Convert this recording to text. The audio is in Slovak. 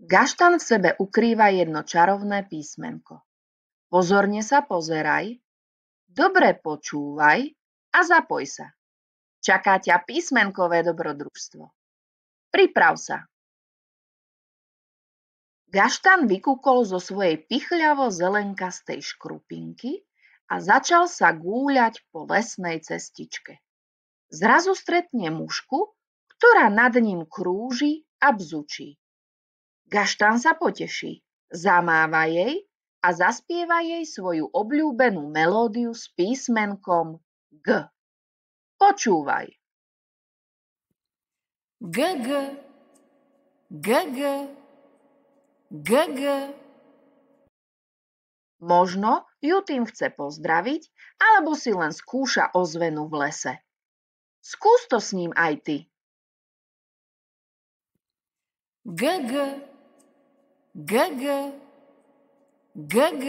Gaštan v sebe ukrýva jedno čarovné písmenko. Pozorne sa pozeraj, dobre počúvaj a zapoj sa. Čaká ťa písmenkové dobrodružstvo. Priprav sa. Gaštan vykúkol zo svojej pichľavo-zelenkastej škrupinky a začal sa gúľať po lesnej cestičke. Zrazu stretne mušku, ktorá nad ním krúži a bzučí. Gaštan sa poteší, zamáva jej a zaspieva jej svoju obľúbenú melódiu s písmenkom G. Počúvaj. G, G, G, G, G, G. Možno ju tým chce pozdraviť, alebo si len skúša ozvenu v lese. Skús to s ním aj ty. G, G, G, G, G, G.